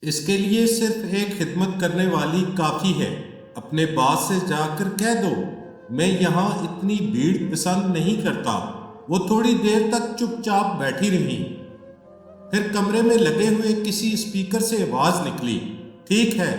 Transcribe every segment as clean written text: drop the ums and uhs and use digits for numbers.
اس کے لیے صرف ایک خدمت کرنے والی کافی ہے۔ اپنے باس سے جا کر کہہ دو میں یہاں اتنی بھیڑ پسند نہیں کرتا۔ وہ تھوڑی دیر تک چپ چاپ بیٹھی رہی، پھر کمرے میں لگے ہوئے کسی اسپیکر سے آواز نکلی، ٹھیک ہے،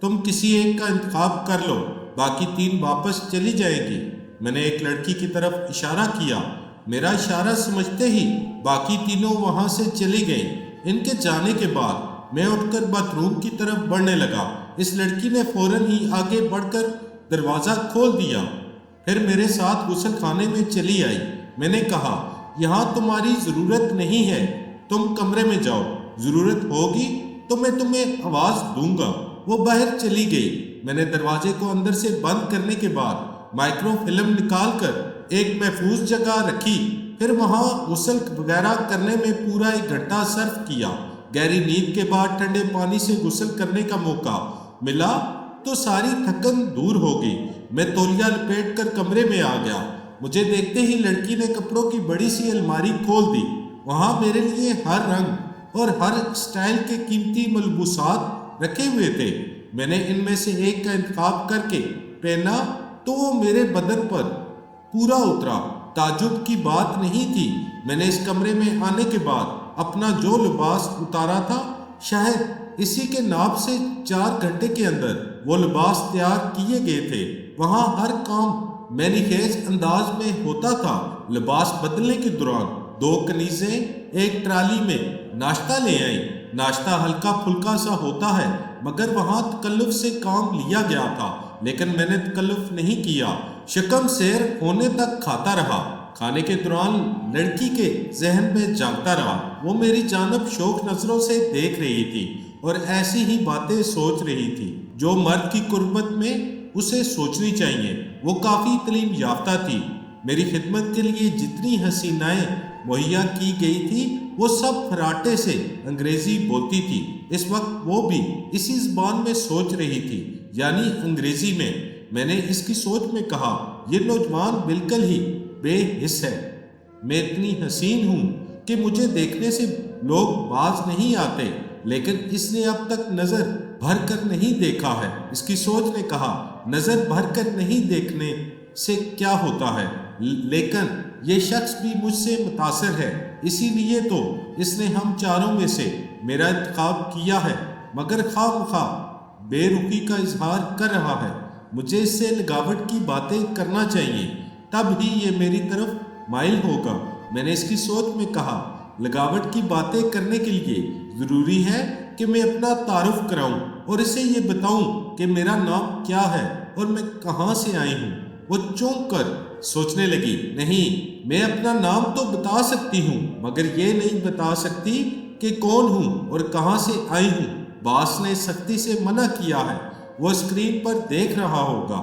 تم کسی ایک کا انتخاب کر لو، باقی 3 واپس چلی جائیں گی۔ میں نے ایک لڑکی کی طرف اشارہ کیا۔ میرا اشارہ سمجھتے ہی باقی تینوں وہاں سے چلی گئیں۔ ان کے جانے کے بعد میں اٹھ کر باتھ روم کی طرف بڑھنے لگا۔ اس لڑکی نے فوراً ہی آگے بڑھ کر دروازہ کھول دیا، پھر میرے ساتھ غسل خانے میں چلی آئی۔ میں نے کہا یہاں تمہاری ضرورت نہیں ہے، تم کمرے میں جاؤ، ضرورت ہوگی تو میں تمہیں آواز دوں گا۔ وہ باہر چلی گئی۔ میں نے دروازے کو اندر سے بند کرنے کے بعد مائکرو فلم نکال کر ایک محفوظ جگہ رکھی، پھر وہاں غسل وغیرہ کرنے میں پورا 1 گھنٹہ صرف کیا۔ گہری نیند کے بعد ٹھنڈے پانی سے غسل کرنے کا موقع ملا تو ساری تھکن دور ہو گئی۔ میں تولیہ لپیٹ کر کمرے میں آ گیا۔ مجھے دیکھتے ہی لڑکی نے کپڑوں کی بڑی سی الماری کھول دی۔ وہاں میرے لیے ہر رنگ اور ہر سٹائل کے قیمتی ملبوسات رکھے ہوئے تھے۔ میں نے ان میں سے ایک کا انتخاب کر کے پہنا تو وہ میرے بدن پر پورا اترا۔ تعجب کی بات نہیں تھی، میں نے اس کمرے میں آنے کے بعد اپنا جو لباس اتارا تھا، شاید اسی کے ناپ سے 4 گھنٹے کے اندر وہ لباس تیار کیے گئے تھے۔ وہاں ہر کام مینی خیز انداز میں ہوتا تھا۔ لباس بدلنے کے دوران 2 کنیزیں ایک ٹرالی میں ناشتہ لے آئیں۔ ناشتہ ہلکا پھلکا سا ہوتا ہے، مگر وہاں تکلف سے کام لیا گیا تھا، لیکن میں نے تکلف نہیں کیا، شکم سیر ہونے تک کھاتا رہا۔ کھانے کے دوران لڑکی کے ذہن میں جاگتا رہا۔ وہ میری جانب شوق نظروں سے دیکھ رہی تھی اور ایسی ہی باتیں سوچ رہی تھی جو مرد کی قربت میں اسے سوچنی چاہیے۔ وہ کافی تعلیم یافتہ تھی۔ میری خدمت کے لیے جتنی حسینائیں مہیا کی گئی تھی وہ سب فراٹے سے انگریزی بولتی تھی۔ اس وقت وہ بھی اسی زبان میں سوچ رہی تھی، یعنی انگریزی میں۔ میں نے اس کی سوچ میں کہا یہ نوجوان بالکل ہی بے حس ہے۔ میں اتنی حسین ہوں کہ مجھے دیکھنے سے لوگ باز نہیں آتے، لیکن اس نے اب تک نظر بھر کر نہیں دیکھا ہے۔ اس کی سوچ نے کہا نظر بھر کر نہیں دیکھنے سے کیا ہوتا ہے، لیکن یہ شخص بھی مجھ سے متاثر ہے، اسی لیے تو اس نے ہم چاروں میں سے میرا انتخاب کیا ہے، مگر خواہ مخواہ بے رخی کا اظہار کر رہا ہے۔ مجھے اس سے لگاوٹ کی باتیں کرنا چاہیے، تب ہی یہ میری طرف مائل ہوگا۔ میں نے اس کی سوچ میں کہا لگاوٹ کی باتیں کرنے کے لیے ضروری ہے کہ میں اپنا تعارف کراؤں اور اسے یہ بتاؤں کہ میرا نام کیا ہے اور میں کہاں سے آئی ہوں۔ وہ چونک کر سوچنے لگی، نہیں، میں اپنا نام تو بتا سکتی ہوں، مگر یہ نہیں بتا سکتی کہ کون ہوں اور کہاں سے آئی ہوں۔ باس نے سختی سے منع کیا ہے، وہ اسکرین پر دیکھ رہا ہوگا،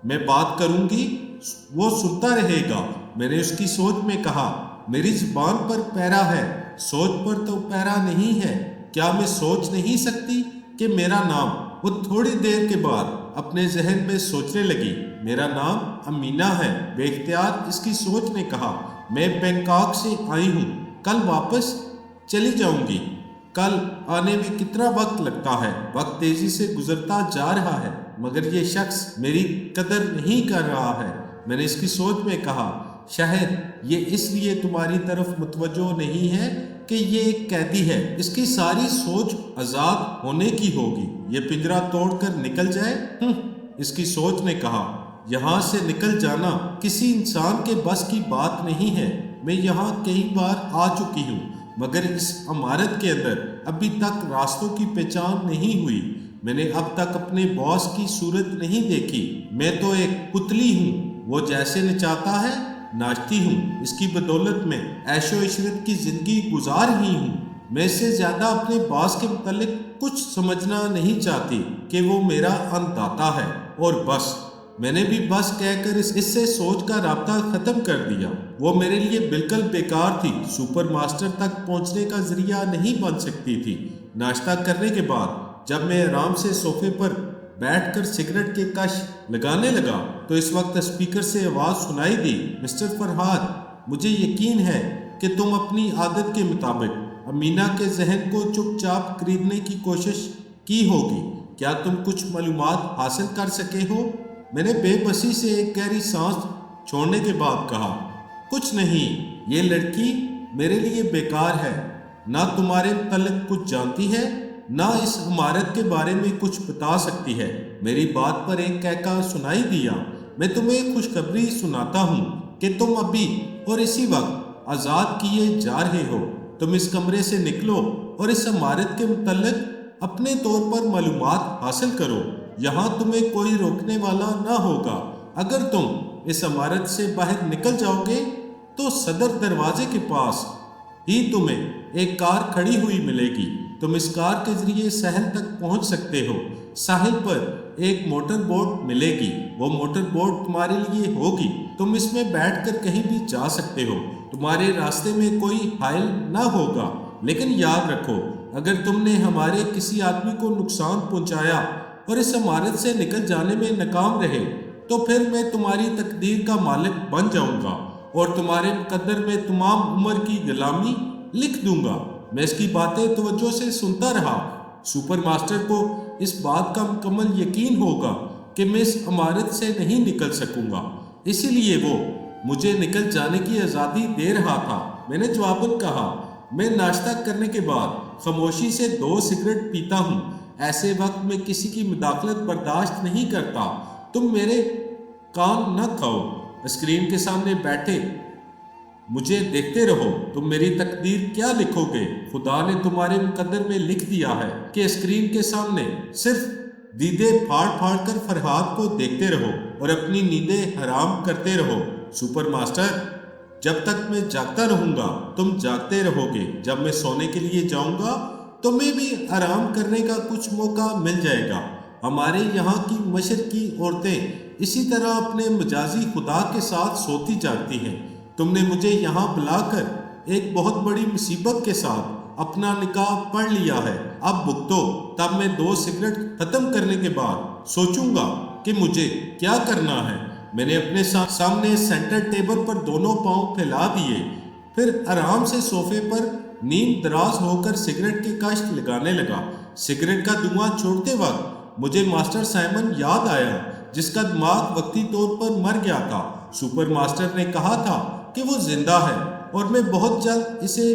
میں بات کروں گی وہ سنتا رہے گا۔ میں نے اس کی سوچ میں کہا میری زبان پر پیرا ہے، سوچ پر تو پیرا نہیں ہے، کیا میں سوچ نہیں سکتی کہ میرا نام؟ وہ تھوڑی دیر کے بعد اپنے ذہن میں سوچنے لگی، میرا نام امینہ ہے۔ بے اختیار اس کی سوچ نے کہا میں بینکاک سے آئی ہوں، کل واپس چلی جاؤں گی۔ کل آنے میں کتنا وقت لگتا ہے؟ وقت تیزی سے گزرتا جا رہا ہے، مگر یہ شخص میری قدر نہیں کر رہا ہے۔ میں نے اس کی سوچ میں کہا شاید یہ اس لیے تمہاری طرف متوجہ نہیں ہے کہ یہ ایک قیدی ہے، اس کی ساری سوچ آزاد ہونے کی ہوگی، یہ پنجرہ توڑ کر نکل جائے۔ اس کی سوچ نے کہا یہاں سے نکل جانا کسی انسان کے بس کی بات نہیں ہے۔ میں یہاں کئی بار آ چکی ہوں، مگر اس عمارت کے اندر ابھی تک راستوں کی پہچان نہیں ہوئی۔ میں نے اب تک اپنے باس کی صورت نہیں دیکھی، میں تو ایک پتلی ہوں، وہ جیسے نچاتا ہے ناچتی ہوں، اس کی بدولت میں عیش و عشرت کی زندگی گزار ہی ہوں۔ میں اس سے زیادہ اپنے باس کے متعلق کچھ سمجھنا نہیں چاہتی کہ وہ میرا انداتا ہے، اور بس۔ میں نے بھی بس کہہ کر اس سے سوچ کا رابطہ ختم کر دیا۔ وہ میرے لیے بالکل بیکار تھی، سپر ماسٹر تک پہنچنے کا ذریعہ نہیں بن سکتی تھی۔ ناشتہ کرنے کے بعد جب میں آرام سے صوفے پر بیٹھ کر سگریٹ کے کش لگانے لگا تو اس وقت اسپیکر سے آواز سنائی دی، مسٹر فرہاد، مجھے یقین ہے کہ تم اپنی عادت کے مطابق امینا کے ذہن کو چپ چاپ خریدنے کی کوشش کی ہوگی۔ کیا تم کچھ معلومات حاصل کر سکے ہو؟ میں نے بے بسی سے ایک گہری سانس چھوڑنے کے بعد کہا، کچھ نہیں، یہ لڑکی میرے لیے بیکار ہے، نہ تمہارے متعلق کچھ جانتی ہے، نہ اس عمارت کے بارے میں کچھ بتا سکتی ہے۔ میری بات پر ایک کہکا سنائی دیا۔ میں تمہیں خوشخبری سناتا ہوں کہ تم ابھی اور اسی وقت آزاد کیے جا رہے ہو۔ تم اس کمرے سے نکلو اور اس عمارت کے متعلق اپنے طور پر معلومات حاصل کرو۔ یہاں تمہیں کوئی روکنے والا نہ ہوگا۔ اگر تم اس عمارت سے باہر نکل جاؤ گے تو صدر دروازے کے پاس ہی تمہیں ایک کار کھڑی ہوئی ملے گی۔ تم اس کار کے ذریعے ساحل تک پہنچ سکتے ہو۔ ساحل پر ایک موٹر بوٹ ملے گی، وہ موٹر بوٹ تمہارے لیے ہوگی۔ تم اس میں بیٹھ کر کہیں بھی جا سکتے ہو۔ تمہارے راستے میں کوئی حائل نہ ہوگا، لیکن یاد رکھو، اگر تم نے ہمارے کسی آدمی کو نقصان پہنچایا اور اس عمارت سے نکل جانے میں ناکام رہے تو پھر میں تمہاری تقدیر کا مالک بن جاؤں گا اور تمہارے مقدر میں تمام عمر کی غلامی لکھ دوں گا۔ میں اس کی باتیں توجہ سے سنتا رہا۔ سپر ماسٹر کو اس بات کا مکمل یقین ہوگا کہ میں اس عمارت سے نہیں نکل سکوں گا، اسی لیے وہ مجھے نکل جانے کی آزادی دے رہا تھا۔ میں نے جواباً کہا، میں ناشتہ کرنے کے بعد خاموشی سے 2 سگریٹ پیتا ہوں۔ ایسے وقت میں کسی کی مداخلت برداشت نہیں کرتا۔ تم میرے کان نہ کھاؤ، اسکرین کے سامنے بیٹھے مجھے دیکھتے رہو۔ تم میری تقدیر کیا لکھو گے؟ خدا نے تمہارے مقدر میں لکھ دیا ہے کہ اسکرین کے سامنے صرف دیدے پھاڑ پھاڑ کر فرہاد کو دیکھتے رہو اور اپنی نیندیں حرام کرتے رہو۔ سپر ماسٹر، جب تک میں جاگتا رہوں گا تم جاگتے رہو گے۔ جب میں سونے کے لیے جاؤں گا تمہیں بھی آرام کرنے کا کچھ موقع مل جائے گا۔ ہمارے یہاں کی مشرقی عورتیں اسی طرح اپنے مجازی خدا کے ساتھ سوتی جاگتی ہیں۔ تم نے مجھے یہاں بلا کر ایک بہت بڑی مصیبت کے ساتھ اپنا نکاح پڑھ لیا ہے۔ اب بھگتو۔ تب میں 2 سگریٹ ختم کرنے کے بعد سوچوں گا کہ مجھے کیا کرنا ہے۔ میں نے اپنے سامنے سینٹر ٹیبل پر دونوں پاؤں پھیلا دیے، پھر آرام سے صوفے پر نیم دراز ہو کر سگریٹ کی کاشت لگانے لگا۔ سگریٹ کا دھواں چھوڑتے وقت مجھے ماسٹر سائمن یاد آیا، جس کا دماغ وقتی طور پر مر گیا تھا۔ سپر ماسٹر نے کہا تھا کہ وہ زندہ ہے اور میں بہت جلد اسے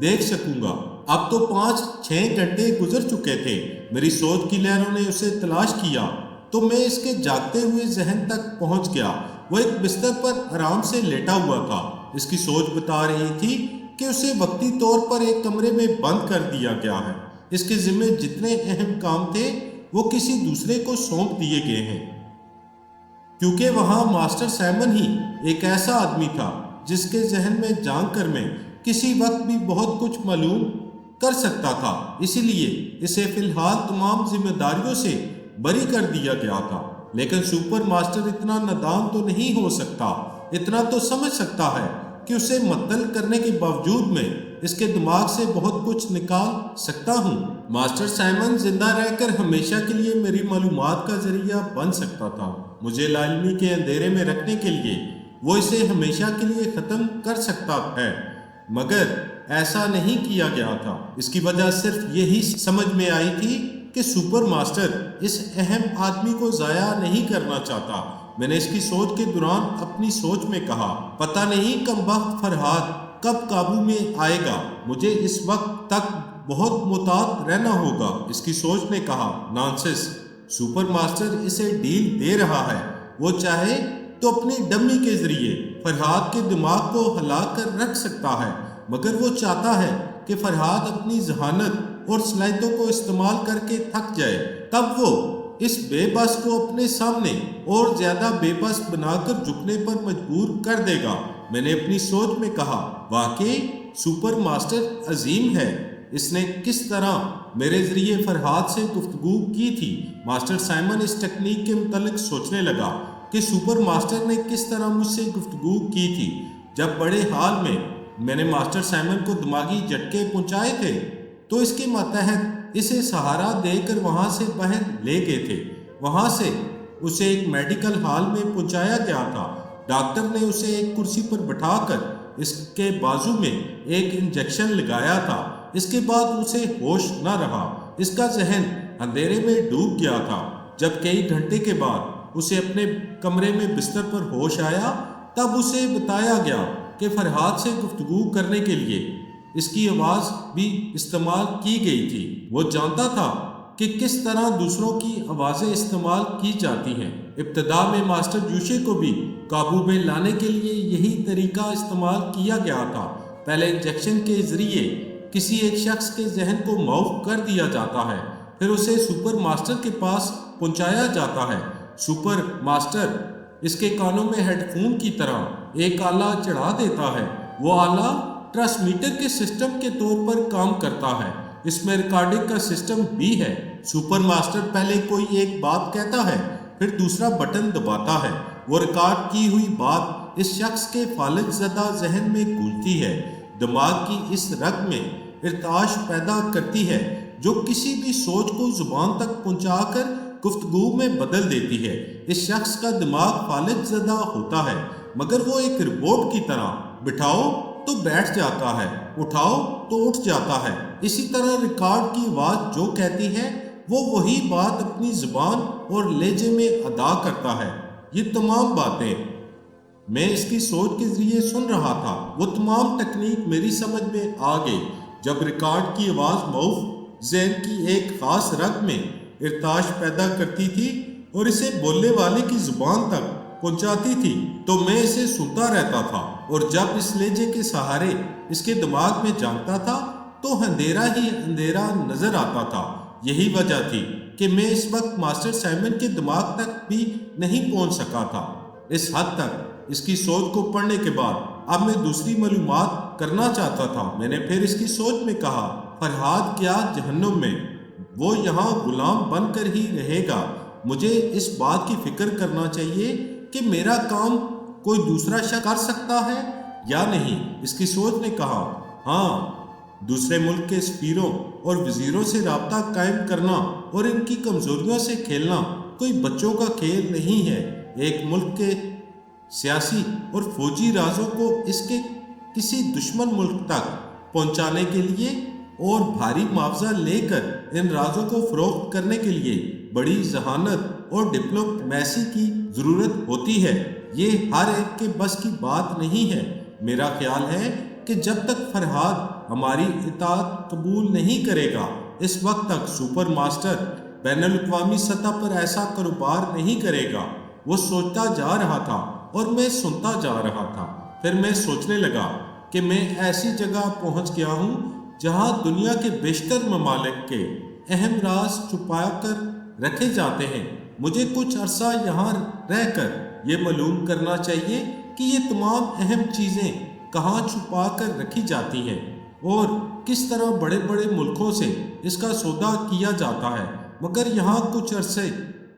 دیکھ سکوں گا۔ اب تو 5-6 گھنٹے گزر چکے تھے۔ میری سوچ کی لہروں نے اسے تلاش کیا تو میں اس کے جاگتے ہوئے ذہن تک پہنچ گیا۔ وہ ایک بستر پر آرام سے لیٹا ہوا تھا۔ اس کی سوچ بتا رہی تھی کہ اسے وقتی طور پر ایک کمرے میں بند کر دیا گیا ہے۔ اس کے ذمے جتنے اہم کام تھے وہ کسی دوسرے کو سونپ دیے گئے ہیں، کیونکہ وہاں ماسٹر سائمن ہی ایک ایسا آدمی تھا جس کے ذہن میں جان کر میں کسی وقت بھی بہت کچھ معلوم کر سکتا تھا۔ اسی لیے اسے فی الحال تمام ذمہ داریوں سے بری کر دیا گیا تھا۔ لیکن سپر ماسٹر اتنا نادان تو نہیں ہو سکتا، اتنا تو سمجھ سکتا ہے کہ اسے معطل کرنے کے باوجود میں اس کے دماغ سے بہت کچھ نکال سکتا ہوں۔ ماسٹر سائمن زندہ رہ کر ہمیشہ کے لیے میری معلومات کا ذریعہ بن سکتا تھا۔ مجھے لا علمی کے اندھیرے میں رکھنے کے لیے وہ اسے ہمیشہ کے لیے ختم کر سکتا ہے، مگر ایسا نہیں کیا گیا تھا۔ اس کی وجہ صرف یہی سمجھ میں آئی تھی کہ سپر ماسٹر اس اہم آدمی کو ضائع نہیں کرنا چاہتا۔ میں نے اس کی سوچ کے دوران اپنی سوچ میں کہا، پتہ نہیں کم وقت فرہاد کب قابو میں آئے گا، مجھے اس وقت تک بہت محتاط رہنا ہوگا۔ اس کی سوچ نے کہا، نانسنس، سپر ماسٹر اسے ڈیل دے رہا ہے۔ وہ چاہے تو اپنی ڈمی کے ذریعے فرہاد کے دماغ کو ہلا کر رکھ سکتا ہے، مگر وہ چاہتا ہے کہ فرہاد اپنی ذہانت اور صلاحیتوں کو استعمال کر کے تھک جائے۔ تب وہ اس بے بس کو اپنے سامنے اور زیادہ بے بس بنا کر جھکنے پر مجبور کر دے گا۔ میں نے اپنی سوچ میں کہا، واقعی سپر ماسٹر عظیم ہے۔ اس نے کس طرح میرے ذریعے فرہاد سے گفتگو کی تھی؟ ماسٹر سائمن اس ٹیکنیک کے متعلق سوچنے لگا کہ سپر ماسٹر نے کس طرح مجھ سے گفتگو کی تھی۔ جب بڑے حال میں نے ماسٹر سائمن کو دماغی جھٹکے پہنچائے تھے تو اس کے ماتحت اسے سہارا دے کر وہاں سے باہر لے گئے تھے۔ وہاں سے اسے ایک میڈیکل ہال میں پہنچایا گیا تھا۔ ڈاکٹر نے اسے ایک کرسی پر بٹھا کر اس کے بازو میں ایک انجیکشن لگایا تھا۔ اس کے بعد اسے ہوش نہ رہا۔ اس کا ذہن اندھیرے میں ڈوب گیا تھا۔ جب کئی گھنٹے کے بعد اسے اپنے کمرے میں بستر پر ہوش آیا، تب اسے بتایا گیا کہ فرحاد سے گفتگو کرنے کے لیے اس کی آواز بھی استعمال کی گئی تھی۔ وہ جانتا تھا کہ کس طرح دوسروں کی آوازیں استعمال کی جاتی ہیں۔ ابتدا میں ماسٹر جوشے کو بھی قابو میں لانے کے لیے یہی طریقہ استعمال کیا گیا تھا۔ پہلے انجیکشن کے ذریعے کسی ایک شخص کے ذہن کو معاف کر دیا جاتا ہے، پھر اسے سپر ماسٹر کے پاس پہنچایا جاتا ہے۔ سپر ماسٹر اس کے کانوں میں ہیڈ فون کی طرح ایک آلہ چڑھا دیتا ہے۔ وہ آلہ ٹرانسمیٹر کے سسٹم کے طور پر کام کرتا ہے۔ اس میں ریکارڈنگ کا سسٹم بھی ہے۔ سپر ماسٹر پہلے کوئی ایک بات کہتا ہے، پھر دوسرا بٹن دباتا ہے۔ وہ ریکارڈ کی ہوئی بات اس شخص کے فالج زدہ ذہن میں گونجتی ہے، دماغ کی اس رگ میں ارتعاش پیدا کرتی ہے جو کسی بھی سوچ کو زبان تک پہنچا کر گفتگو میں بدل دیتی ہے۔ اس شخص کا دماغ فالج زدہ ہوتا ہے، مگر وہ ایک روبوٹ کی طرح بٹھاؤ تو بیٹھ جاتا ہے، اٹھاؤ تو اٹھ جاتا ہے۔ اسی طرح ریکارڈ کی آواز جو کہتی ہے وہ وہی بات اپنی زبان اور لہجے میں ادا کرتا ہے۔ یہ تمام باتیں میں اس کی سوچ کے ذریعے سن رہا تھا۔ وہ تمام تکنیک میری سمجھ میں آ گئی۔ جب ریکارڈ کی آواز معاف ذہن کی ایک خاص رگ میں ارتعاش پیدا کرتی تھی اور اسے بولنے والے کی زبان تک پہنچاتی تھی تو میں اسے سنتا رہتا تھا، اور جب اس لہجے کے سہارے اس کے دماغ میں جھانکتا تھا تو اندھیرا ہی اندھیرا نظر آتا تھا۔ یہی وجہ تھی کہ میں اس وقت ماسٹر سائمن کے دماغ تک بھی نہیں پہنچ سکا تھا۔ اس حد تک اس کی سوچ کو پڑھنے کے بعد اب میں دوسری معلومات کرنا چاہتا تھا۔ میں نے پھر اس کی سوچ میں کہا، فرحاد کیا جہنم میں؟ وہ یہاں غلام بن کر ہی رہے گا۔ مجھے اس بات کی فکر کرنا چاہیے کہ میرا کام کوئی دوسرا شخص کر سکتا ہے یا نہیں۔ اس کی سوچ نے کہا، ہاں، دوسرے ملک کے سفیروں اور وزیروں سے رابطہ قائم کرنا اور ان کی کمزوریوں سے کھیلنا کوئی بچوں کا کھیل نہیں ہے۔ ایک ملک کے سیاسی اور فوجی رازوں کو اس کے کسی دشمن ملک تک پہنچانے کے لیے اور بھاری معاوضہ لے کر ان رازوں کو فروخت کرنے کے لیے بڑی ذہانت اور ڈپلومیسی کی ضرورت ہوتی ہے۔ یہ ہر ایک کے بس کی بات نہیں ہے۔ میرا خیال ہے کہ جب تک فرحاد ہماری اطاعت قبول نہیں کرے گا، اس وقت تک سپر ماسٹر بین الاقوامی سطح پر ایسا کاروبار نہیں کرے گا۔ وہ سوچتا جا رہا تھا اور میں سنتا جا رہا تھا۔ پھر میں سوچنے لگا کہ میں ایسی جگہ پہنچ گیا ہوں جہاں دنیا کے بیشتر ممالک کے اہم راز چھپا کر رکھے جاتے ہیں۔ مجھے کچھ عرصہ یہاں رہ کر یہ معلوم کرنا چاہیے کہ یہ تمام اہم چیزیں کہاں چھپا کر رکھی جاتی ہیں اور کس طرح بڑے بڑے ملکوں سے اس کا سودا کیا جاتا ہے، مگر یہاں کچھ عرصے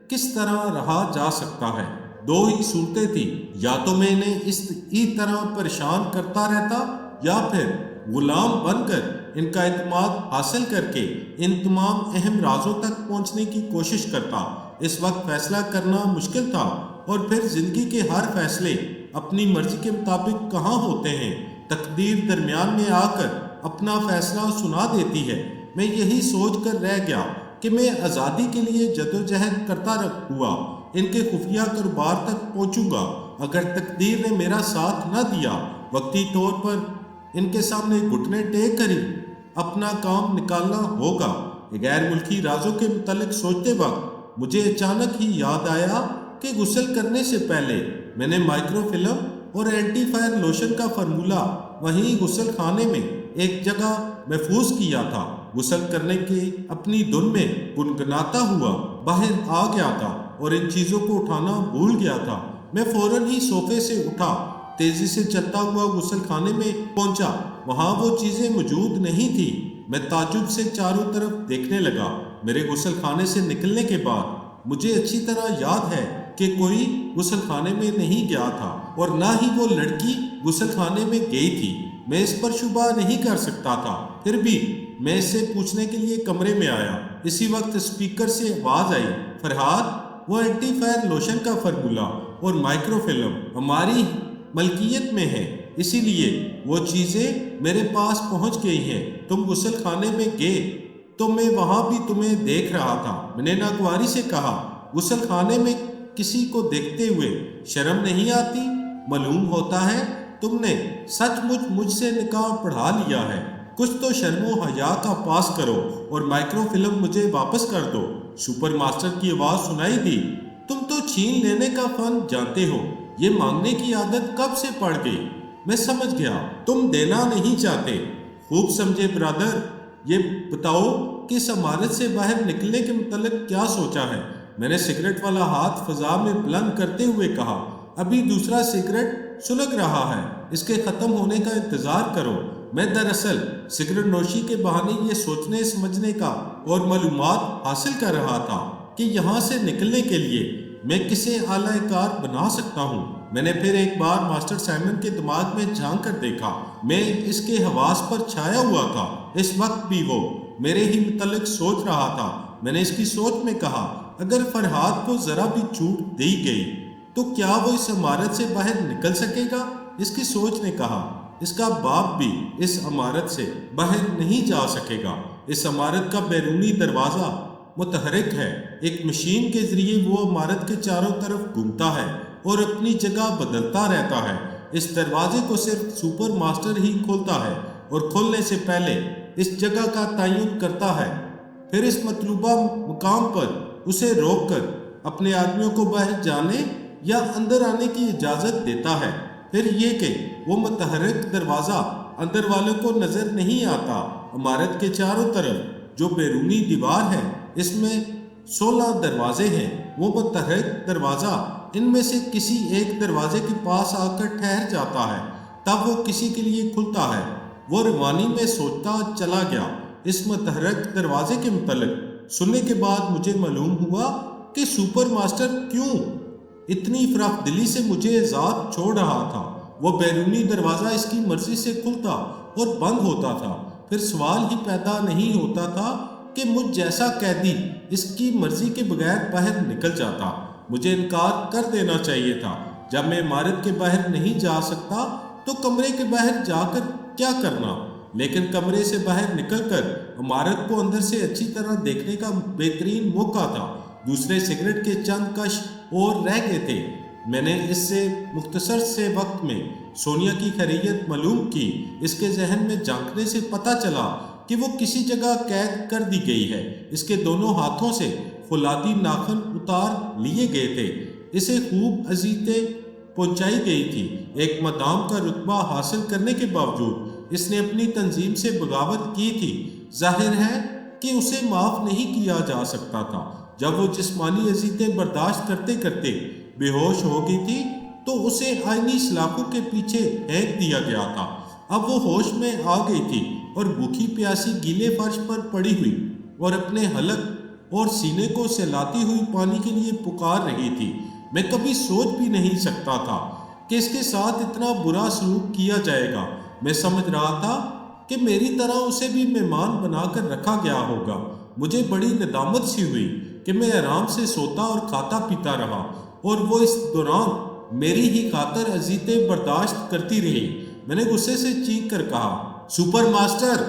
کس طرح رہا جا سکتا ہے۔ دو ہی صورتیں تھیں، یا تو میں انہیں اسی طرح پریشان کرتا رہتا یا پھر غلام بن کر ان کا اعتماد حاصل کر کے ان تمام اہم رازوں تک پہنچنے کی کوشش کرتا۔ اس وقت فیصلہ کرنا مشکل تھا، اور پھر زندگی کے ہر فیصلے اپنی مرضی کے مطابق کہاں ہوتے ہیں۔ تقدیر درمیان میں آ کر اپنا فیصلہ سنا دیتی ہے۔ میں یہی سوچ کر رہ گیا کہ میں آزادی کے لیے جدوجہد کرتا ہوا ان کے خفیہ کاروبار تک پہنچوں گا۔ اگر تقدیر نے میرا ساتھ نہ دیا، وقتی طور پر ان کے سامنے گھٹنے ٹیک کر ہی اپنا کام نکالنا ہوگا۔ غیر ملکی رازوں کے متعلق سوچتے وقت مجھے اچانک ہی یاد آیا کہ غسل کرنے سے پہلے میں نے مائکرو فلم اور اینٹی فائر لوشن کا فارمولہ وہیں غسل خانے میں ایک جگہ محفوظ کیا تھا۔ غسل کرنے کی اپنی دھن میں گنگناتا ہوا باہر آ گیا تھا اور ان چیزوں کو اٹھانا بھول گیا تھا۔ میں فوراً ہی صوفے سے اٹھا، تیزی سے چلتا ہوا غسل خانے میں پہنچا۔ وہاں وہ چیزیں موجود نہیں تھی۔ میں تعجب سے چاروں طرف دیکھنے لگا۔ میرے غسل خانے سے نکلنے کے بعد مجھے اچھی طرح یاد ہے کہ کوئی غسل خانے میں نہیں گیا تھا اور نہ ہی وہ لڑکی غسل خانے میں گئی تھی۔ میں اس پر شبہ نہیں کر سکتا تھا، پھر بھی میں اس سے پوچھنے کے لیے کمرے میں آیا۔ اسی وقت اسپیکر سے آواز آئی، فرحاد، وہ اینٹی فائر لوشن کا فارمولہ اور مائکرو فلم ہماری ملکیت میں ہے، اسی لیے وہ چیزیں میرے پاس پہنچ گئی ہیں۔ تم غسل خانے میں گئے تو میں وہاں بھی تمہیں دیکھ رہا تھا۔ میں نے ناگواری سے کہا، غسل خانے میں کسی کو دیکھتے ہوئے شرم نہیں آتی؟ معلوم ہوتا ہے تم نے سچ مجھ سے نکاح پڑھا لیا ہے۔ کچھ تو شرم و حیا کا پاس کرو اور مائکرو فلم مجھے واپس کر دو۔ سپر ماسٹر کی آواز سنائی دی، تم تو چھین لینے کا فن جانتے ہو، یہ مانگنے کی عادت کب سے پڑ گئی؟ میں سمجھ گیا تم دینا نہیں چاہتے۔ خوب سمجھے برادر، یہ بتاؤ کہ اس عمارت سے باہر نکلنے کے متعلق کیا سوچا ہے؟ میں نے سگریٹ والا ہاتھ فضا میں بلند کرتے ہوئے کہا، ابھی دوسرا سگریٹ سلگ رہا ہے، اس کے ختم ہونے کا انتظار کرو۔ میں دراصل سگریٹ نوشی کے بہانے یہ سوچنے سمجھنے کا اور معلومات حاصل کر رہا تھا کہ یہاں سے نکلنے کے لیے میں کسے اعلی کار بنا سکتا ہوں۔ میں نے پھر ایک بار ماسٹر سائمن کے دماغ میں جھانک کر دیکھا۔ میں اس کے حواس پر چھایا ہوا تھا، اس وقت بھی وہ میرے ہی متعلق سوچ رہا تھا۔ میں نے اس کی سوچ میں کہا، اگر فرحاد کو ذرا بھی چھوٹ دی گئی تو کیا وہ اس عمارت سے باہر نکل سکے گا؟ اس کی سوچ نے کہا، اس کا باپ بھی اس عمارت سے باہر نہیں جا سکے گا۔ اس عمارت کا بیرونی دروازہ متحرک ہے، ایک مشین کے ذریعے وہ عمارت کے چاروں طرف گھومتا ہے اور اپنی جگہ بدلتا رہتا ہے۔ اس دروازے کو صرف سپر ماسٹر ہی کھولتا ہے اور کھولنے سے پہلے اس جگہ کا تعین کرتا ہے، پھر اس مطلوبہ مقام پر اسے روک کر اپنے آدمیوں کو باہر جانے یا اندر آنے کی اجازت دیتا ہے۔ پھر یہ کہ وہ متحرک دروازہ اندر والوں کو نظر نہیں آتا۔ عمارت کے چاروں طرف جو بیرونی دیوار ہے، اس میں 16 دروازے ہیں۔ وہ متحرک دروازہ ان میں سے کسی ایک دروازے کے پاس آ کر ٹھہر جاتا ہے، تب وہ کسی کے لیے کھلتا ہے۔ وہ روانی میں سوچتا چلا گیا اس متحرک دروازے کے متعلق۔ سننے کے بعد مجھے معلوم ہوا کہ سپر ماسٹر کیوں اتنی فراخ دلی سے مجھے ذات چھوڑ رہا تھا۔ وہ بیرونی دروازہ اس کی مرضی سے کھلتا اور بند ہوتا تھا، پھر سوال ہی پیدا نہیں ہوتا تھا کہ مجھ جیسا قیدی اس کی مرضی کے بغیر باہر نکل جاتا۔ مجھے انکار کر دینا چاہیے تھا۔ جب میں عمارت کے باہر نہیں جا سکتا تو کمرے کے باہر جا کر کیا کرنا؟ لیکن کمرے سے باہر نکل کر عمارت کو اندر سے اچھی طرح دیکھنے کا بہترین موقع تھا۔ دوسرے سگریٹ کے چند کش اور رہ گئے تھے۔ میں نے اس سے مختصر سے وقت میں سونیا کی خیریت معلوم کی۔ اس کے ذہن میں جھانکنے سے پتہ چلا کہ وہ کسی جگہ قید کر دی گئی ہے۔ اس کے دونوں ہاتھوں سے فولادی ناخن اتار لیے گئے تھے۔ اسے خوب اذیتیں پہنچائی گئی تھی۔ ایک مدام کا رتبہ حاصل کرنے کے باوجود اس نے اپنی تنظیم سے بغاوت کی تھی۔ ظاہر ہے کہ اسے معاف نہیں کیا جا سکتا تھا۔ جب وہ جسمانی اذیتیں برداشت کرتے کرتے بے ہوش ہو گئی تھی تو اسے آئینی سلاخوں کے پیچھے پھینک دیا گیا تھا۔ اب وہ ہوش میں آ گئی تھی اور بھوکی پیاسی گیلے فرش پر پڑی ہوئی اور اپنے حلق اور سینے کو سہلاتی ہوئی پانی کے لیے پکار رہی تھی۔ میں کبھی سوچ بھی نہیں سکتا تھا کہ اس کے ساتھ اتنا برا سلوک کیا جائے گا۔ میں سمجھ رہا تھا کہ میری طرح اسے بھی مہمان بنا کر رکھا گیا ہوگا۔ مجھے بڑی ندامت سی ہوئی کہ میں آرام سے سوتا اور کھاتا پیتا رہا اور وہ اس دوران میری ہی خاطر اذیتیں برداشت کرتی رہی۔ میں نے غصے سے چیخ کر کہا، سپر ماسٹر،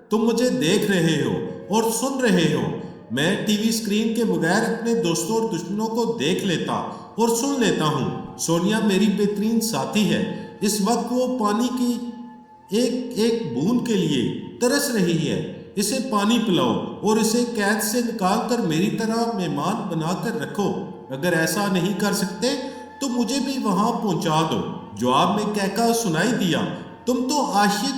تم مجھے دیکھ رہے ہو اور سن رہے ہو۔ میں ٹی وی اسکرین کے بغیر اپنے دوستوں اور دشمنوں کو دیکھ لیتا اور سن لیتا ہوں۔ سونیا میری بہترین ساتھی ہے۔ اس وقت وہ پانی کی ایک ایک بوند کے لیے ترس رہی ہے۔ اسے پانی پلاؤ اور اسے قید سے نکال کر میری طرح مہمان بنا کر رکھو۔ اگر ایسا نہیں کر سکتے تو مجھے بھی وہاں پہنچا دو۔ جواب میں کہکا سنائی دیا، تم تو عاشق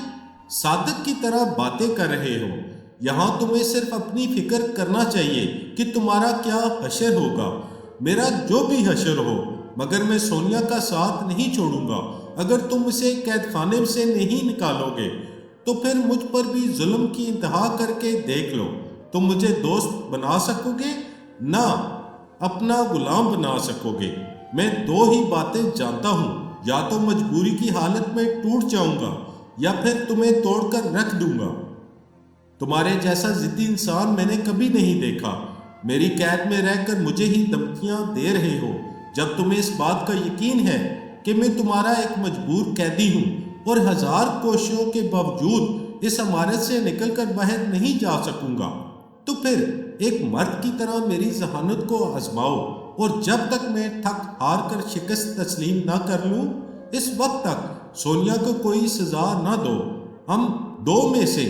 صادق کی طرح باتیں کر رہے ہو۔ یہاں تمہیں صرف اپنی فکر کرنا چاہیے کہ تمہارا کیا حشر ہوگا۔ میرا جو بھی حشر ہو، مگر میں سونیا کا ساتھ نہیں چھوڑوں گا۔ اگر تم اسے قید خانے سے نہیں نکالو گے تو پھر مجھ پر بھی ظلم کی انتہا کر کے دیکھ لو۔ تم مجھے دوست بنا سکو گے، نہ اپنا غلام بنا سکو گے۔ میں دو ہی باتیں جانتا ہوں، یا تو مجبوری کی حالت میں ٹوٹ جاؤں گا یا پھر تمہیں توڑ کر رکھ دوں گا۔ تمہارے جیسا ضدی انسان میں نے کبھی نہیں دیکھا۔ میری قید میں رہ کر مجھے ہی دھمکیاں دے رہے ہو، جب تمہیں اس بات کا یقین ہے کہ میں تمہارا ایک مجبور قیدی ہوں اور ہزار کوششوں کے باوجود اس عمارت سے نکل کر باہر نہیں جا سکوں گا، تو پھر ایک مرد کی طرح میری ذہانت کو آزماؤ، اور جب تک میں تھک ہار کر شکست تسلیم نہ کر لوں، اس وقت تک سونیا کو کوئی سزا نہ دو۔ ہم دو میں سے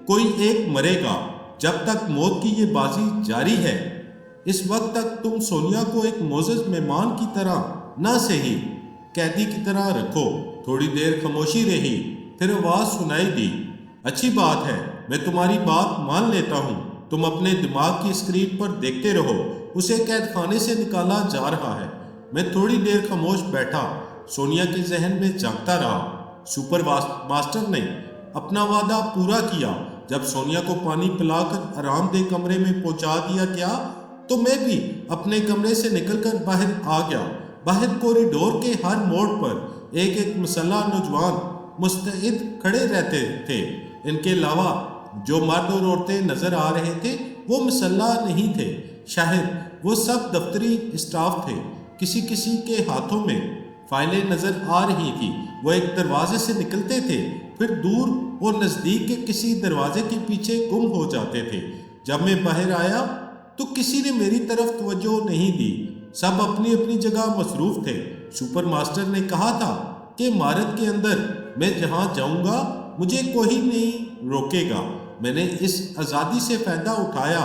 کوئی ایک مرے گا جب تک موت کی یہ بازی جاری ہے۔ اس وقت تک تم سونیا کو ایک معزز مہمان کی طرح نہ صحیح قیدی کی طرح رکھو۔ تھوڑی دیر خاموشی رہی، پھر آواز سنائی دی، اچھی بات ہے، میں تمہاری بات مان لیتا ہوں، تم اپنے دماغ کی اسکرین پر دیکھتے رہو، اسے قید خانے سے نکالا جا رہا ہے۔ میں تھوڑی دیر خاموش بیٹھا، سونیا کے ذہن میں جھانکتا رہا۔ سپر ماسٹر نے اپنا وعدہ پورا کیا۔ جب سونیا کو پانی پلا کر آرام دہ کمرے میں پہنچا دیا گیا تو میں بھی اپنے کمرے سے نکل کر باہر آ گیا۔ باہر کوریڈور کے ہر موڑ پر ایک ایک مسلح نوجوان مستعد کھڑے رہتے تھے۔ ان کے علاوہ جو مرد اور عورتیں نظر آ رہے تھے وہ مسلح نہیں تھے، شاید وہ سب دفتری اسٹاف تھے۔ کسی کسی کے ہاتھوں میں فائلیں نظر آ رہی تھی۔ وہ ایک دروازے سے نکلتے تھے، پھر دور اور نزدیک کے کسی دروازے کے پیچھے گم ہو جاتے تھے۔ جب میں باہر آیا تو کسی نے میری طرف توجہ نہیں دی، سب اپنی اپنی جگہ مصروف تھے۔ سپر ماسٹر نے کہا تھا کہ عمارت کے اندر میں جہاں جاؤں گا مجھے کوئی نہیں روکے گا۔ میں نے اس آزادی سے فائدہ اٹھایا۔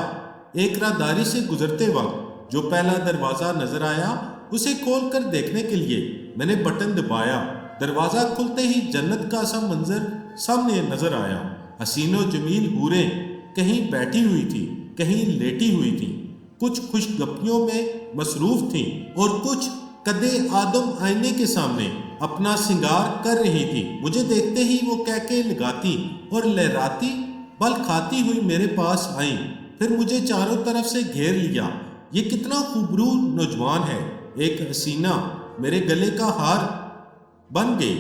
ایک راہداری سے گزرتے وقت جو پہلا دروازہ نظر آیا اسے کھول کر دیکھنے کے لیے میں نے بٹن دبایا۔ دروازہ کھلتے ہی جنت کا سا منظر سامنے نظر آیا۔ حسین و جمیل حوریں کہیں بیٹھی ہوئی تھی، کہیں لیٹی ہوئی تھی، کچھ خوش گپیوں میں مصروف تھیں اور کچھ قدِ آدم آئینے کے سامنے اپنا سنگار کر رہی تھی۔ مجھے دیکھتے ہی وہ کہکے لگاتی اور لہراتی بل کھاتی ہوئی میرے پاس آئیں، پھر مجھے چاروں طرف سے گھیر لیا۔ یہ کتنا خوبرو نوجوان ہے، ایک حسینہ میرے گلے کا ہار بن گئی۔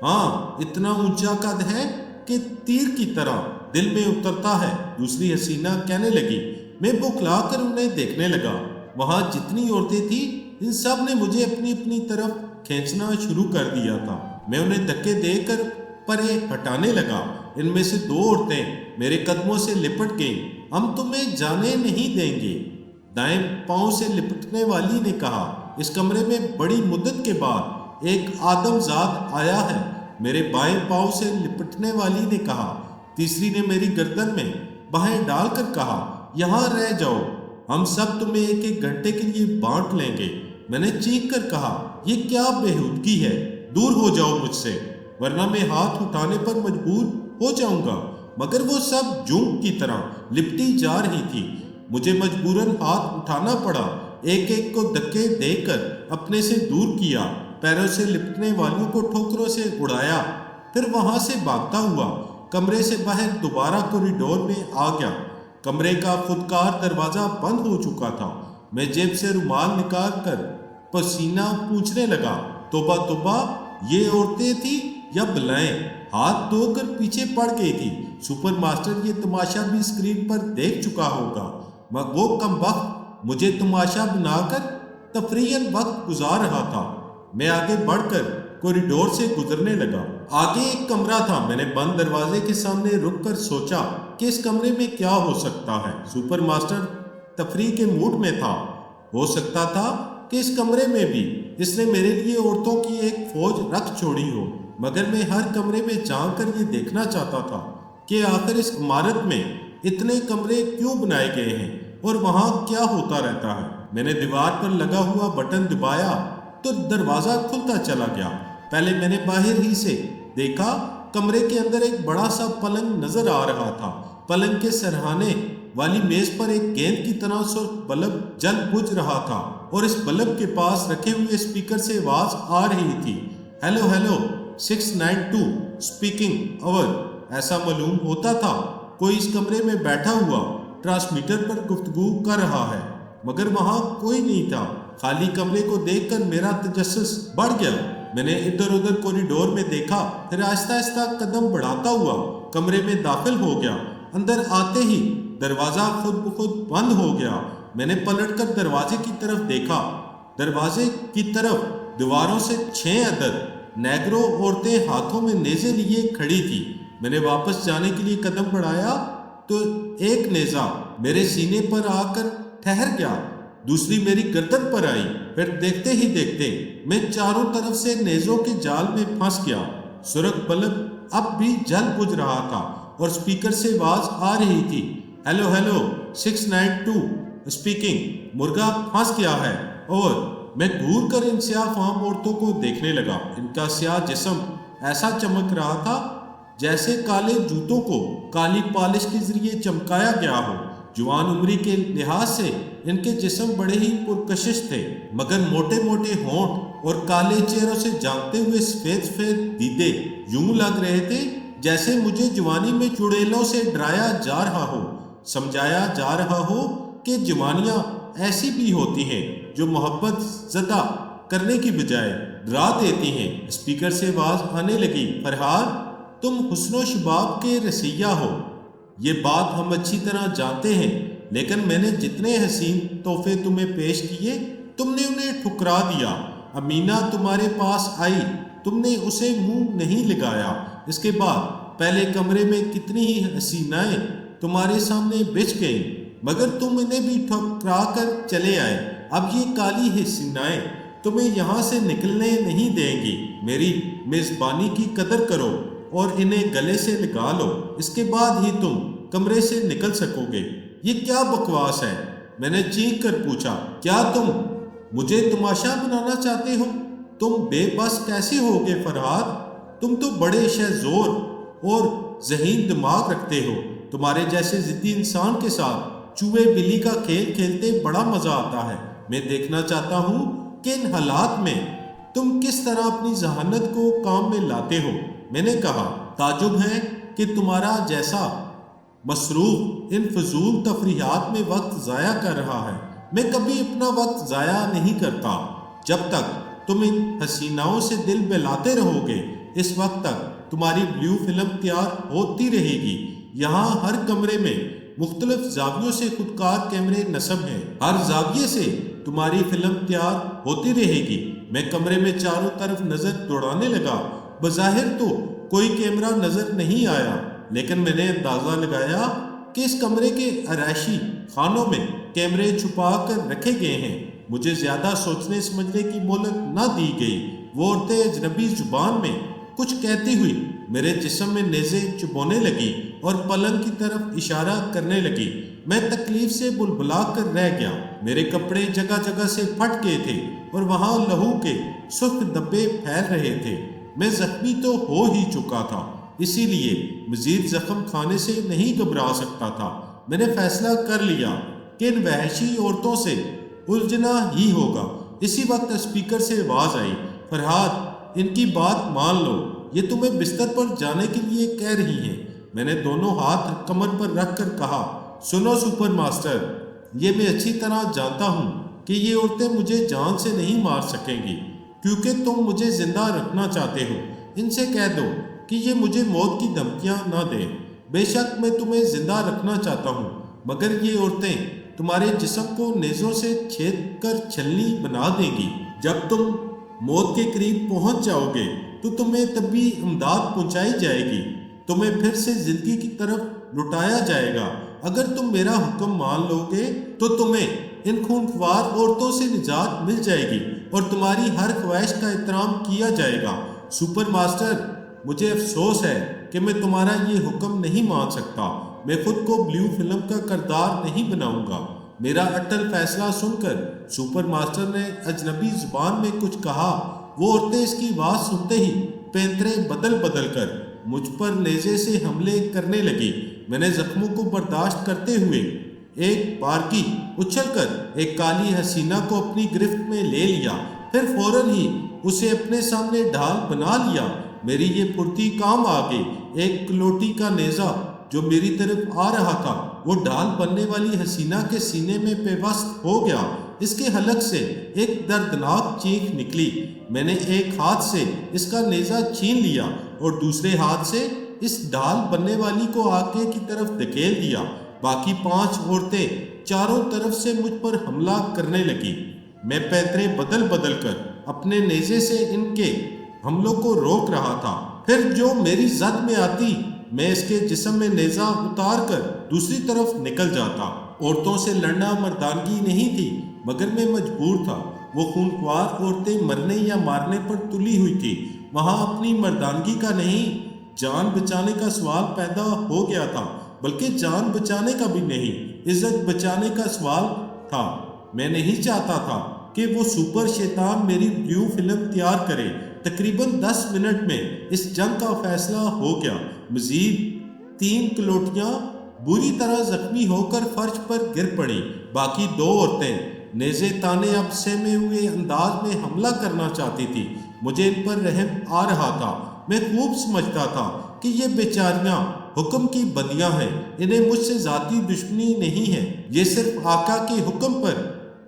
ہاں، اتنا اونچا قد ہے کہ تیر کی طرح دل میں اترتا ہے، دوسری حسینہ کہنے لگی۔ میں بوکھلا کر انہیں دیکھنے لگا۔ وہاں جتنی عورتیں تھیں ان سب نے مجھے اپنی اپنی طرف کھینچنا شروع کر دیا تھا۔ میں انہیں دھکے دے کر پرے ہٹانے لگا۔ ان میں سے دو عورتیں میرے قدموں سے لپٹ گئیں۔ ہم تمہیں جانے نہیں دیں گے، دائیں پاؤں سے لپٹنے والی نے کہا۔ اس کمرے میں بڑی مدت کے بعد ایک آدم زاد آیا ہے، میرے بائیں پاؤں سے لپٹنے والی نے کہا۔ تیسری نے میری گردن میں بائیں ڈال کر کہا، یہاں رہ جاؤ، ہم سب تمہیں ایک ایک گھنٹے کے لیے بانٹ لیں گے۔ میں نے چیخ کر کہا، یہ کیا بےہودگی ہے، دور ہو جاؤ مجھ سے، ورنہ میں ہاتھ اٹھانے پر مجبور ہو جاؤں گا۔ مگر وہ سب جونگ کی طرح لپٹی جا رہی تھی۔ مجھے مجبوراً ہاتھ اٹھانا پڑا، ایک ایک کو دھکے دے کر اپنے سے دور کیا، پیروں سے لپٹنے والوں کو ٹھوکروں سے اڑایا، پھر وہاں سے بھاگتا ہوا کمرے سے باہر دوبارہ کوریڈور میں آ گیا۔ کمرے کا خودکار دروازہ بند ہو چکا تھا۔ میں جیب سے رومال نکال کر پسینہ پوچھنے لگا، توبہ توبہ، یہ عورتیں تھیں یا بلائیں؟ ہاتھ دھو کر پیچھے پڑ گئی تھی۔ سپر ماسٹر یہ تماشا بھی اسکرین پر دیکھ چکا ہوگا۔ وہ کم وقت مجھے تماشا بنا کر تفریحاً وقت گزار رہا تھا۔ میں آگے بڑھ کر کوریڈور سے گزرنے لگا۔ آگے ایک کمرہ تھا۔ میں نے بند دروازے کے سامنے رک کر سوچا کہ اس کمرے میں کیا ہو سکتا ہے۔ سپر ماسٹر تفریح کے موڈ میں تھا۔ ہو سکتا تھا کہ اس کمرے میں بھی اس نے میرے لیے عورتوں کی ایک فوج رکھ چھوڑی ہو، مگر میں ہر کمرے میں جا کر یہ دیکھنا چاہتا تھا کہ آخر اس عمارت میں اتنے کمرے کیوں بنائے گئے ہیں اور وہاں کیا ہوتا رہتا ہے۔ میں نے دیوار پر لگا ہوا بٹن دبایا تو دروازہ کھلتا چلا گیا۔ پہلے میں نے باہر ہی سے دیکھا، کمرے کے اندر ایک بڑا سا پلنگ نظر آ رہا تھا۔ پلنگ کے سرہانے والی میز پر ایک گیند کی طرح سرخ بلب جل بجھ رہا تھا اور اس بلب کے پاس رکھے ہوئے اسپیکر سے آواز آ رہی تھی، ہیلو ہیلو 692 اسپیکنگ اوور۔ ایسا معلوم ہوتا تھا کوئی اس کمرے میں بیٹھا ہوا ٹرانسمیٹر پر گفتگو کر رہا ہے، مگر وہاں کوئی نہیں تھا۔ خالی کمرے کو دیکھ کر میرا تجسس بڑھ گیا۔ میں نے ادھر ادھر کوریڈور میں دیکھا، پھر آہستہ آہستہ قدم بڑھاتا ہوا کمرے میں داخل ہو گیا۔ اندر آتے ہی دروازہ خود بخود بند ہو گیا۔ میں نے پلٹ کر دروازے کی طرف دیکھا۔ دروازے کی طرف دیواروں سے 6 عدد نیگرو عورتیں ہاتھوں میں نیزے لیے کھڑی تھی۔ میں نے واپس جانے کے لیے قدم بڑھایا تو ایک نیزہ میرے سینے پر آ کر ٹھہر گیا، دوسری میری گردن پر آئی، پھر دیکھتے ہی دیکھتے میں چاروں طرف سے نیزوں کے جال میں پھنس گیا۔ سرخ بلب اب بھی جل بجھ رہا تھا اور اسپیکر سے آواز آ رہی تھی، ہیلو ہیلو 692 اسپیکنگ، مرغا پھنس گیا ہے۔ اور میں گھور کر ان سیاہ فام عورتوں کو دیکھنے لگا۔ ان کا سیاہ جسم ایسا چمک رہا تھا جیسے کالے جوتوں کو کالی پالش کے ذریعے چمکایا گیا ہو۔ جوان عمری کے لحاظ سے ان کے جسم بڑے ہی پرکشش تھے، مگر موٹے موٹے ہونٹ اور کالے چہروں سے جھانکتے ہوئے سفید سفید دیدے یوں لگ رہے تھے جیسے مجھے جوانی میں چڑیلوں سے ڈرایا جا رہا ہو، سمجھایا جا رہا ہو کہ جوانیاں ایسی بھی ہوتی ہیں جو محبت زدہ کرنے کی بجائے ڈرا دیتی ہیں۔ اسپیکر سے آواز آنے لگی، فرحاد تم حسن و شباب کے رسیہ ہو، یہ بات ہم اچھی طرح جانتے ہیں، لیکن میں نے جتنے حسین تحفے تمہیں پیش کیے تم نے انہیں ٹھکرا دیا۔ امینہ تمہارے پاس آئی، تم نے اسے منہ نہیں لگایا۔ اس کے بعد پہلے کمرے میں کتنی ہی حسینائیں تمہارے سامنے بچھ گئیں، مگر تم انہیں بھی ٹھکرا کر چلے آئے۔ اب یہ کالی حسینائیں تمہیں یہاں سے نکلنے نہیں دیں گی۔ میری میزبانی کی قدر کرو اور انہیں گلے سے لگا لو، اس کے بعد ہی تم کمرے سے نکل سکو گے۔ یہ کیا بکواس ہے؟ میں نے چینک کر پوچھا، کیا تم مجھے تماشا بنانا چاہتے ہو؟ تم بے بس کیسے ہوگے فرحاد؟ تم تو بڑے شہزور اور ذہین دماغ رکھتے ہو۔ تمہارے جیسے ضدی انسان کے ساتھ چوہے بلی کا کھیل کھیلتے بڑا مزہ آتا ہے۔ میں دیکھنا چاہتا ہوں کہ ان حالات میں تم کس طرح اپنی ذہانت کو کام میں لاتے ہو۔ میں نے کہا، تعجب ہے کہ تمہارا جیسا مصروف ان فضول تفریحات میں وقت ضائع کر رہا ہے۔ میں کبھی اپنا وقت ضائع نہیں کرتا۔ جب تک تم ان حسیناؤں سے دل بہلاتے رہو گے، اس وقت تک تمہاری بلیو فلم تیار ہوتی رہے گی۔ یہاں ہر کمرے میں مختلف زاویوں سے خودکار کیمرے نصب ہیں، ہر زاویے سے تمہاری فلم تیار ہوتی رہے گی۔ میں کمرے میں چاروں طرف نظر دوڑانے لگا۔ بظاہر تو کوئی کیمرہ نظر نہیں آیا، لیکن میں نے اندازہ لگایا کہ اس کمرے کے آرائشی خانوں میں کیمرے چھپا کر رکھے گئے ہیں۔ مجھے زیادہ سوچنے سمجھنے کی مہلت نہ دی گئی۔ وہ عورتیں اجنبی زبان میں کچھ کہتی ہوئی میرے جسم میں نیزے چبونے لگی اور پلنگ کی طرف اشارہ کرنے لگی۔ میں تکلیف سے بلبلا کر رہ گیا۔ میرے کپڑے جگہ جگہ سے پھٹ گئے تھے اور وہاں لہو کے سرخ دھبے پھیل رہے تھے۔ میں زخمی تو ہو ہی چکا تھا، اسی لیے مزید زخم کھانے سے نہیں گھبرا سکتا تھا۔ میں نے فیصلہ کر لیا کہ ان وحشی عورتوں سے الجھنا ہی ہوگا۔ اسی وقت اسپیکر سے آواز آئی، فرحاد ان کی بات مان لو، یہ تمہیں بستر پر جانے کے لیے کہہ رہی ہیں۔ میں نے دونوں ہاتھ کمر پر رکھ کر کہا، سنو سپر ماسٹر، یہ میں اچھی طرح جانتا ہوں کہ یہ عورتیں مجھے جان سے نہیں مار سکیں گی، کیونکہ تم مجھے زندہ رکھنا چاہتے ہو۔ ان سے کہہ دو کہ یہ مجھے موت کی دھمکیاں نہ دیں۔ بے شک میں تمہیں زندہ رکھنا چاہتا ہوں، مگر یہ عورتیں تمہارے جسم کو نیزوں سے چھید کر چھلنی بنا دیں گی۔ جب تم موت کے قریب پہنچ جاؤ گے تو تمہیں طبی امداد پہنچائی جائے گی، تمہیں پھر سے زندگی کی طرف لٹایا جائے گا۔ اگر تم میرا حکم مان لو گے تو تمہیں ان خونخوار عورتوں سے نجات مل جائے گی اور تمہاری ہر خواہش کا احترام کیا جائے گا۔ سپر ماسٹر، مجھے افسوس ہے کہ میں تمہارا یہ حکم نہیں مان سکتا۔ میں خود کو بلیو فلم کا کردار نہیں بناؤں گا۔ میرا اٹل فیصلہ سن کر سپر ماسٹر نے اجنبی زبان میں کچھ کہا۔ وہ عورتیں اس کی بات سنتے ہی پینترے بدل بدل کر مجھ پر نیزے سے حملے کرنے لگی۔ میں نے زخموں کو برداشت کرتے ہوئے ایک بارکی اچھل کر ایک کالی حسینہ کو اپنی گرفت میں لے لیا، پھر فوراً ہی اسے اپنے سامنے ڈھال بنا لیا۔ میری یہ پھرتی کام آ گئی۔ ایک کلوٹی کا نیزہ جو میری طرف آ رہا تھا وہ ڈھال بننے والی حسینہ کے سینے میں پیوست ہو گیا۔ اس کے حلق سے ایک دردناک چیخ نکلی۔ میں نے ایک ہاتھ سے اس کا نیزہ چھین لیا اور دوسرے ہاتھ سے اس ڈھال بننے والی کو آگے کی طرف دھکیل دیا۔ باقی 5 عورتیں چاروں طرف سے مجھ پر حملہ کرنے لگی۔ میں پینترے بدل بدل کر اپنے نیزے سے ان کے حملوں کو روک رہا تھا۔ پھر جو میری زد میں آتی میں اس کے جسم میں نیزہ اتار کر دوسری طرف نکل جاتا۔ عورتوں سے لڑنا مردانگی نہیں تھی، مگر میں مجبور تھا۔ وہ خونخوار عورتیں مرنے یا مارنے پر تلی ہوئی تھی، وہاں اپنی مردانگی کا نہیں، جان بچانے کا سوال پیدا ہو گیا تھا، بلکہ جان بچانے کا بھی نہیں، عزت بچانے کا سوال تھا۔ میں نہیں چاہتا تھا کہ وہ سپر شیطان میری بلیو فلم تیار کرے۔ تقریباً 10 منٹ میں اس جنگ کا فیصلہ ہو گیا۔ مزید 3 کلوٹیاں بری طرح زخمی ہو کر فرش پر گر پڑیں۔ باقی 2 عورتیں نیزے تانے اب سہمے ہوئے انداز میں حملہ کرنا چاہتی تھی۔ مجھے ان پر رحم آ رہا تھا۔ میں خوب سمجھتا تھا کہ یہ بیچاریاں حکم کی بندیاں ہیں، انہیں مجھ سے ذاتی دشمنی نہیں ہے، یہ صرف آقا کے حکم پر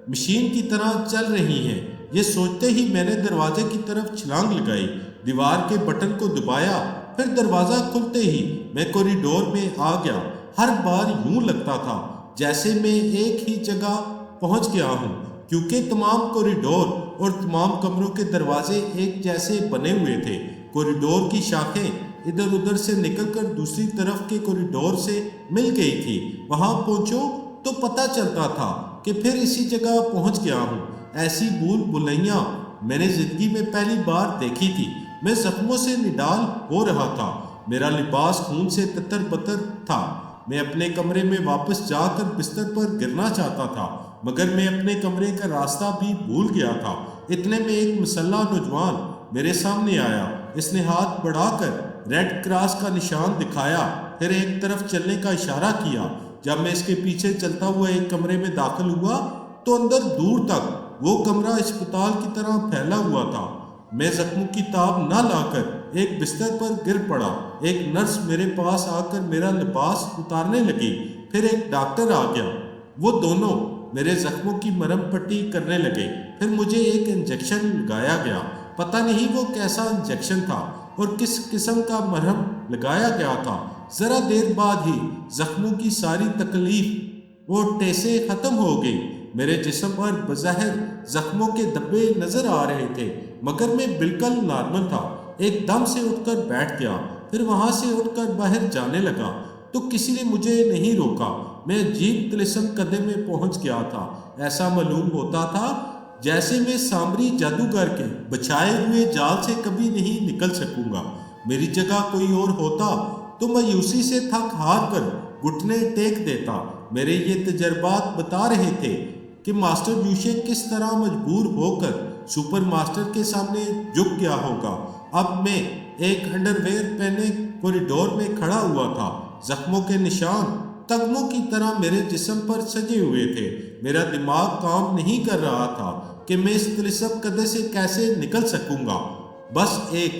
مشین کی طرح چل رہی ہیں۔ یہ سوچتے ہی میں نے دروازے کی طرف چھلانگ لگائی، دیوار کے بٹن کو دبایا، پھر دروازہ کھلتے ہی میں کوریڈور میں آ گیا۔ ہر بار یوں لگتا تھا جیسے میں ایک ہی جگہ پہنچ گیا ہوں، کیونکہ تمام کوریڈور اور تمام کمروں کے دروازے ایک جیسے بنے ہوئے تھے۔ کوریڈور کی شاخیں ادھر ادھر سے نکل کر دوسری طرف کے کوریڈور سے مل گئی تھی۔ وہاں پہنچو تو پتہ چلتا تھا کہ پھر اسی جگہ پہنچ گیا ہوں۔ ایسی بھول بھلیاں میں نے زندگی میں پہلی بار دیکھی تھی۔ میں زخموں سے نڈال ہو رہا تھا، میرا لباس خون سے تتر بتر تھا۔ میں اپنے کمرے میں واپس جا کر بستر پر گرنا چاہتا تھا، مگر میں اپنے کمرے کا راستہ بھی بھول گیا تھا۔ اتنے میں ایک مسلح نوجوان میرے سامنے آیا۔ اس نے ہاتھ بڑھا کر ریڈ کراس کا نشان دکھایا، پھر ایک طرف چلنے کا اشارہ کیا۔ جب میں اس کے پیچھے چلتا ہوا ایک کمرے میں داخل ہوا تو اندر دور تک وہ کمرہ اسپتال کی طرح پھیلا ہوا تھا۔ میں زخموں کی تاب نہ لا کر ایک بستر پر گر پڑا۔ ایک نرس میرے پاس آ کر میرا لباس اتارنے لگی، پھر ایک ڈاکٹر آ گیا۔ وہ دونوں میرے زخموں کی مرہم پٹی کرنے لگے، پھر مجھے ایک انجیکشن لگایا گیا۔ پتہ نہیں وہ کیسا انجیکشن تھا اور کس قسم کا مرہم لگایا گیا تھا۔ ذرا دیر بعد ہی زخموں کی ساری تکلیف اور ٹیسیں ختم ہو گئی۔ میرے جسم پر بظاہر زخموں کے دھبے نظر آ رہے تھے، مگر میں بالکل نارمل تھا۔ ایک دم سے اٹھ کر بیٹھ گیا، پھر وہاں سے اٹھ کر باہر جانے لگا تو کسی نے مجھے نہیں روکا۔ میں عجیب طلسم قدے میں پہنچ گیا تھا۔ ایسا معلوم ہوتا تھا جیسے میں سامری جادوگر کے بچھائے ہوئے جال سے کبھی نہیں نکل سکوں گا۔ میری جگہ کوئی اور ہوتا تو مایوسی سے تھک ہار کر گھٹنے ٹیک دیتا۔ میرے یہ تجربات بتا رہے تھے کہ ماسٹر یوشے کس طرح مجبور ہو کر سپر ماسٹر کے سامنے جھک گیا ہوگا۔ اب میں ایک انڈر ویئر پہنے کوریڈور میں کھڑا ہوا تھا۔ زخموں کے نشان تگموں کی طرح میرے جسم پر سجے ہوئے تھے۔ میرا دماغ کام نہیں کر رہا تھا کہ میں اس طلسم قدے سے کیسے نکل سکوں گا۔ بس ایک